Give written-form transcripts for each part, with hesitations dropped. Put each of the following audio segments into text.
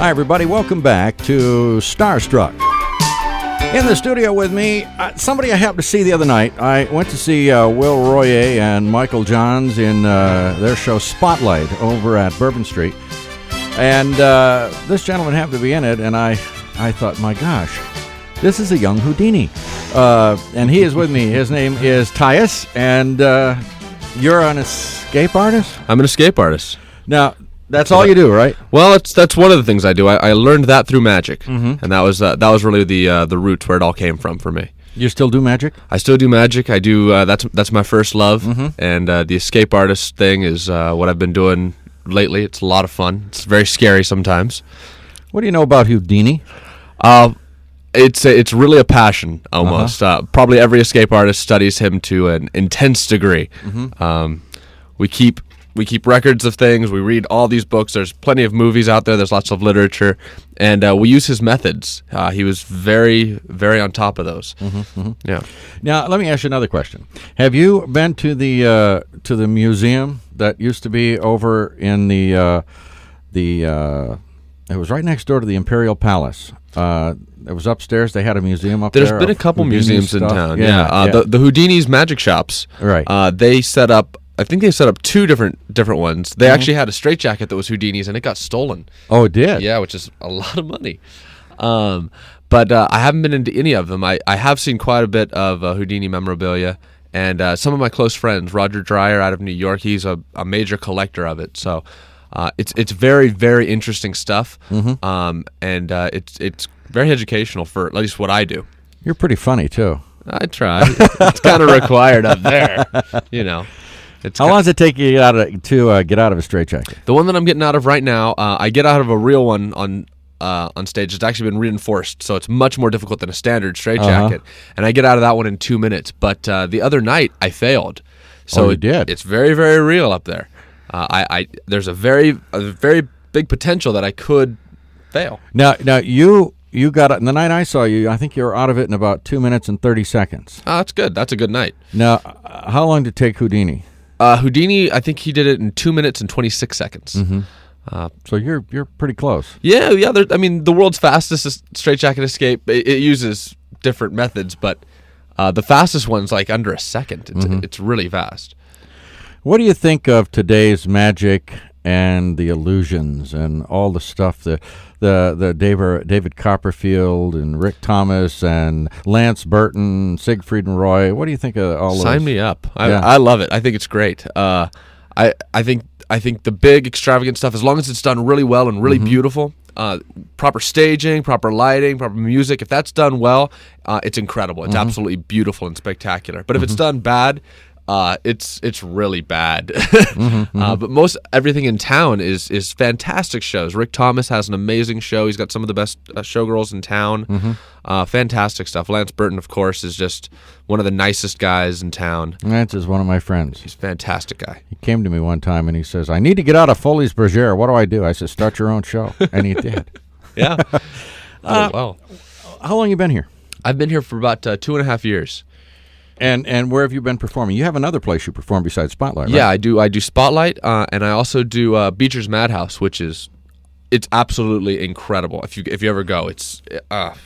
Hi, everybody. Welcome back to Starstruck. In the studio with me, somebody I happened to see the other night. I went to see Will Royer and Michael Johns in their show Spotlight over at Bourbon Street. And this gentleman happened to be in it, and I thought, my gosh, this is a young Houdini. And he is with me. His name is Tyas, and you're an escape artist? I'm an escape artist. Now, that's all you do, right? Well, that's one of the things I do. I learned that through magic, and that was really the roots where it all came from for me. You still do magic? I still do magic. I do. That's my first love, and the escape artist thing is what I've been doing lately. It's a lot of fun. It's very scary sometimes. What do you know about Houdini? It's really a passion almost. Probably every escape artist studies him to an intense degree. We keep records of things. We read all these books. There's plenty of movies out there. There's lots of literature, and we use his methods. He was very, very on top of those. Yeah. Now, let me ask you another question. Have you been to the museum that used to be over in it was right next door to the Imperial Palace? It was upstairs. They had a museum up there. There's been a couple museums in town. Yeah. The Houdini's magic shops. Right. They set up. I think they set up two different ones. They actually had a straitjacket that was Houdini's, and it got stolen. Oh, it did? Yeah, which is a lot of money. But I haven't been into any of them. I have seen quite a bit of Houdini memorabilia, and some of my close friends, Roger Dreyer out of New York, he's a major collector of it. So it's very, very interesting stuff, and it's very educational for at least what I do. You're pretty funny, too. I try. It's kind of required up there, you know. How long does it take you to get out of a straitjacket? The one that I'm getting out of right now, I get out of a real one on stage. It's actually been reinforced, so it's much more difficult than a standard straitjacket. And I get out of that one in 2 minutes. But the other night, I failed. So you did? It's very, very real up there. There's a very big potential that I could fail. Now you got it. And the night I saw you, I think you were out of it in about 2 minutes and 30 seconds. Oh, that's good. That's a good night. Now, how long did it take Houdini? Houdini, I think he did it in 2 minutes and 26 seconds. So you're pretty close. Yeah. The world's fastest straitjacket escape, it uses different methods, but the fastest one's like under a second. It's really fast. What do you think of today's magic and the illusions and all the stuff, the David Copperfield and Rick Thomas and Lance Burton, Siegfried and Roy? What do you think of all those? Sign me up. I love it. I think it's great. I think the big extravagant stuff, as long as it's done really well and really beautiful, proper staging, proper lighting, proper music, if that's done well, it's incredible. It's absolutely beautiful and spectacular. But if it's done bad, it's really bad. But most everything in town is fantastic shows. Rick Thomas has an amazing show. He's got some of the best showgirls in town. Fantastic stuff. Lance Burton, of course, is just one of the nicest guys in town. Lance is one of my friends. He's a fantastic guy. He came to me one time and he says, "I need to get out of Foley's Bergère. What do I do?" I said, "Start your own show." And he did. Yeah. Well. How long you been here? I've been here for about 2.5 years. And where have you been performing? You have another place you perform besides Spotlight, right? Yeah, I do Spotlight, and I also do Beecher's Madhouse, which it's absolutely incredible. If you ever go, it's at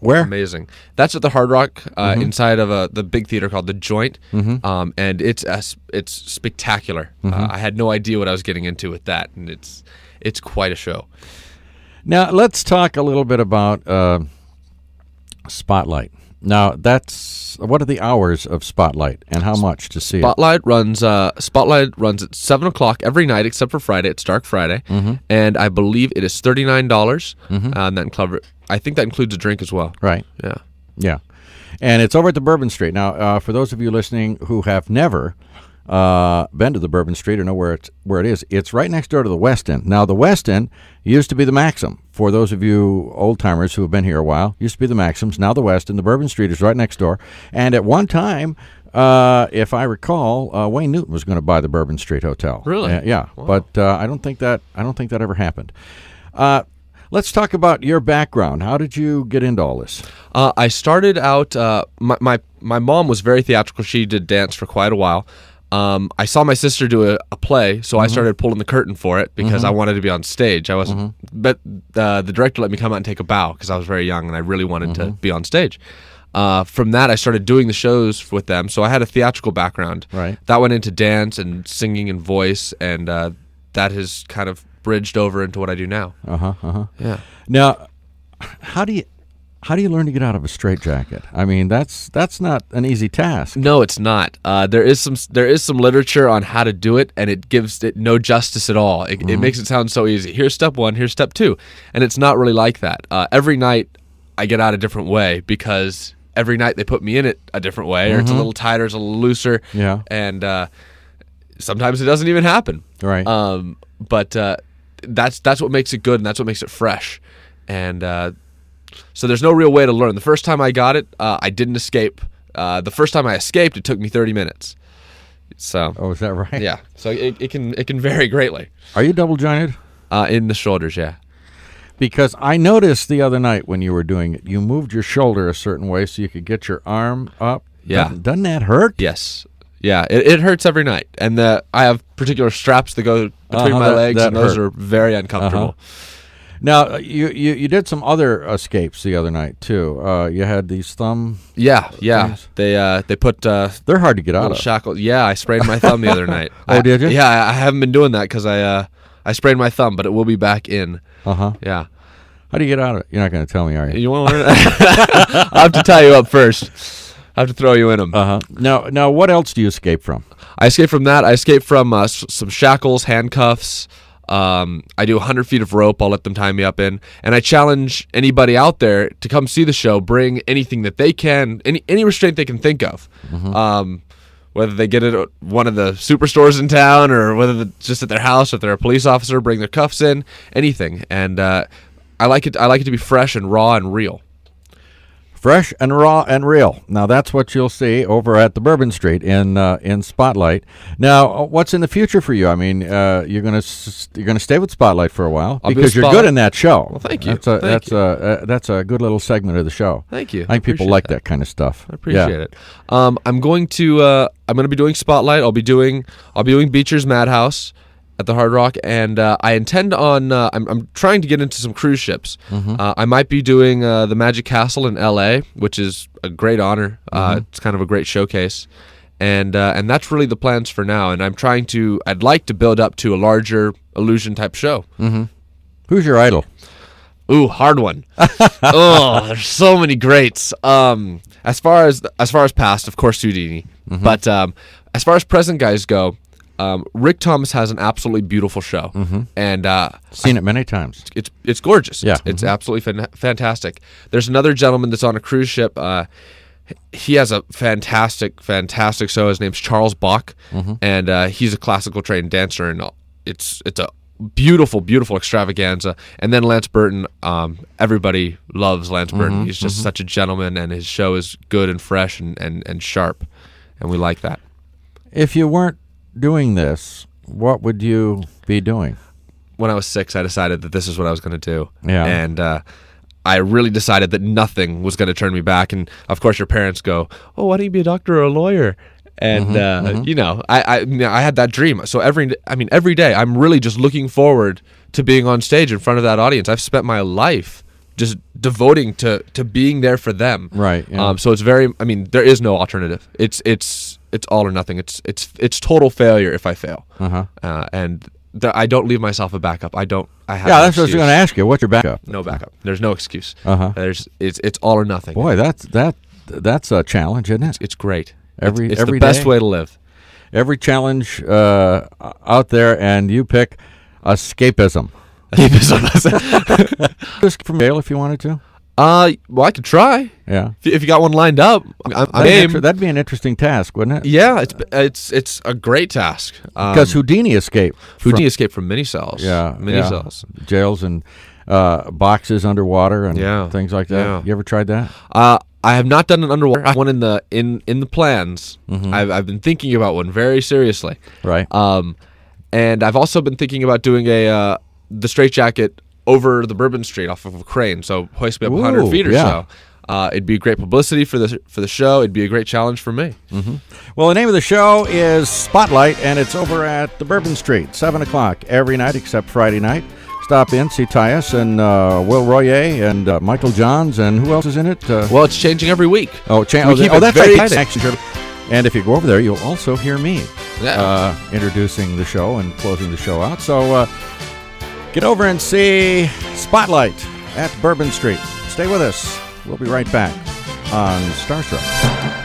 where? Amazing. That's at the Hard Rock inside of the big theater called the Joint, and it's spectacular. I had no idea what I was getting into with that, and it's quite a show. Now let's talk a little bit about Spotlight. Now, what are the hours of Spotlight and how much to see Spotlight runs at 7 o'clock every night except for Friday. It's Dark Friday, and I believe it is $39, and I think that includes a drink as well. Right. Yeah. And it's over at the Bourbon Street. Now, for those of you listening who have never been to the Bourbon Street or know where it is, it's right next door to the West End. Now, the West End used to be the Maxim. For those of you old-timers who have been here a while, used to be the Maxims, now the West End. The Bourbon Street is right next door. And at one time, if I recall, Wayne Newton was going to buy the Bourbon Street Hotel. Really? Yeah. Wow. But I don't think that ever happened. Let's talk about your background. How did you get into all this? I started out. My mom was very theatrical. She did dance for quite a while. I saw my sister do a play, so I started pulling the curtain for it because I wanted to be on stage. I wasn't, but the director let me come out and take a bow because I was very young and I really wanted to be on stage. From that, I started doing the shows with them, so I had a theatrical background. Right. That went into dance and singing and voice, and that has kind of bridged over into what I do now. Yeah. Now, how do you learn to get out of a straitjacket? I mean, that's not an easy task. No, it's not. There is some literature on how to do it, and it gives it no justice at all. It makes it sound so easy. Here's step 1, here's step 2, and it's not really like that. Every night I get out a different way because every night they put me in it a different way, or it's a little tighter, it's a little looser, and sometimes it doesn't even happen. Right. But that's what makes it good, and that's what makes it fresh, and. So there's no real way to learn. The first time I got it, I didn't escape. The first time I escaped, it took me 30 minutes. So. Oh, is that right? Yeah. So it can vary greatly. Are you double jointed? In the shoulders, yeah. Because I noticed the other night when you were doing it, you moved your shoulder a certain way so you could get your arm up. Yeah. Doesn't that hurt? Yes. Yeah, it hurts every night. And I have particular straps that go between my legs, and those are very uncomfortable. Now, you did some other escapes the other night, too. You had these thumb... Yeah. things. They put... They're hard to get out of. Shackles. Yeah, I sprained my thumb the other night. Did you? Yeah, I haven't been doing that because I sprained my thumb, but it will be back in. Yeah. How do you get out of it? You're not going to tell me, are you? You want to learn? I'll have to tie you up first. I have to throw you in them. Now, what else do you escape from? I escaped from that. I escaped from some shackles, handcuffs. I do 100 feet of rope. I'll let them tie me up in, and I challenge anybody out there to come see the show. Bring anything that they can, any restraint they can think of. Whether they get it at one of the superstores in town, or whether it's just at their house, or if they're a police officer, bring their cuffs in, anything. And I like it to be fresh and raw and real. Fresh and raw and real. Now that's what you'll see over at the Bourbon Street in Spotlight. Now, what's in the future for you? I mean, you're gonna stay with Spotlight for a while because you're good in that show. Well, thank you. That's a good little segment of the show. Thank you. I think people like that kind of stuff. I appreciate it. I'm going to be doing Spotlight. I'll be doing Beecher's Madhouse at the Hard Rock, and I intend on. I'm trying to get into some cruise ships. I might be doing the Magic Castle in L.A., which is a great honor. It's kind of a great showcase, and that's really the plans for now. And I'd like to build up to a larger Illusion type show. Who's your idol? Ooh, hard one. Oh, there's so many greats. As far as past, of course, Houdini. But as far as present guys go. Rick Thomas has an absolutely beautiful show, and seen it many times. It's gorgeous. Yeah, it's absolutely fantastic. There's another gentleman that's on a cruise ship. He has a fantastic show. His name's Charles Bach, and he's a classical trained dancer, and it's a beautiful extravaganza. And then Lance Burton. Everybody loves Lance Burton. He's just such a gentleman, and his show is good and fresh and sharp, and we like that. If you weren't doing this, what would you be doing? When I was 6, I decided that this is what I was going to do. Yeah. And I really decided that nothing was going to turn me back. And of course, your parents go, "Oh, why don't you be a doctor or a lawyer?" And you know, I had that dream. So every day, I'm really just looking forward to being on stage in front of that audience. I've spent my life just devoting to being there for them. Right. Yeah. So it's very. I mean, there is no alternative. It's all or nothing. It's total failure if I fail. And I don't leave myself a backup. I have. Yeah, no that's what I was going to ask you. What's your backup? No backup. There's no excuse. It's all or nothing. Boy, that's a challenge, isn't it? It's great. Every the best way to live. Every challenge out there, and you pick escapism. Just from jail if you wanted to. Well, I could try. Yeah. If you got one lined up, I'm game. That'd be an interesting task, wouldn't it? Yeah, it's a great task. Because Houdini escaped. Escaped from mini cells. Yeah, mini cells, jails, and boxes underwater and things like that. Yeah. You ever tried that? I have not done an underwater. I have one in the plans. I've been thinking about one very seriously. Right. And I've also been thinking about doing the straitjacket over the Bourbon Street off of a crane, so hoist me up 100 feet or so. It'd be great publicity for the show. It'd be a great challenge for me. Well, the name of the show is Spotlight, and it's over at the Bourbon Street, 7 o'clock every night except Friday night. Stop in, see Tyas and Will Royer and Michael Johns, and who else is in it? Well, it's changing every week. That's very right. And if you go over there, you'll also hear me introducing the show and closing the show out. So get over and see Spotlight at Bourbon Street. Stay with us. We'll be right back on Starstruck.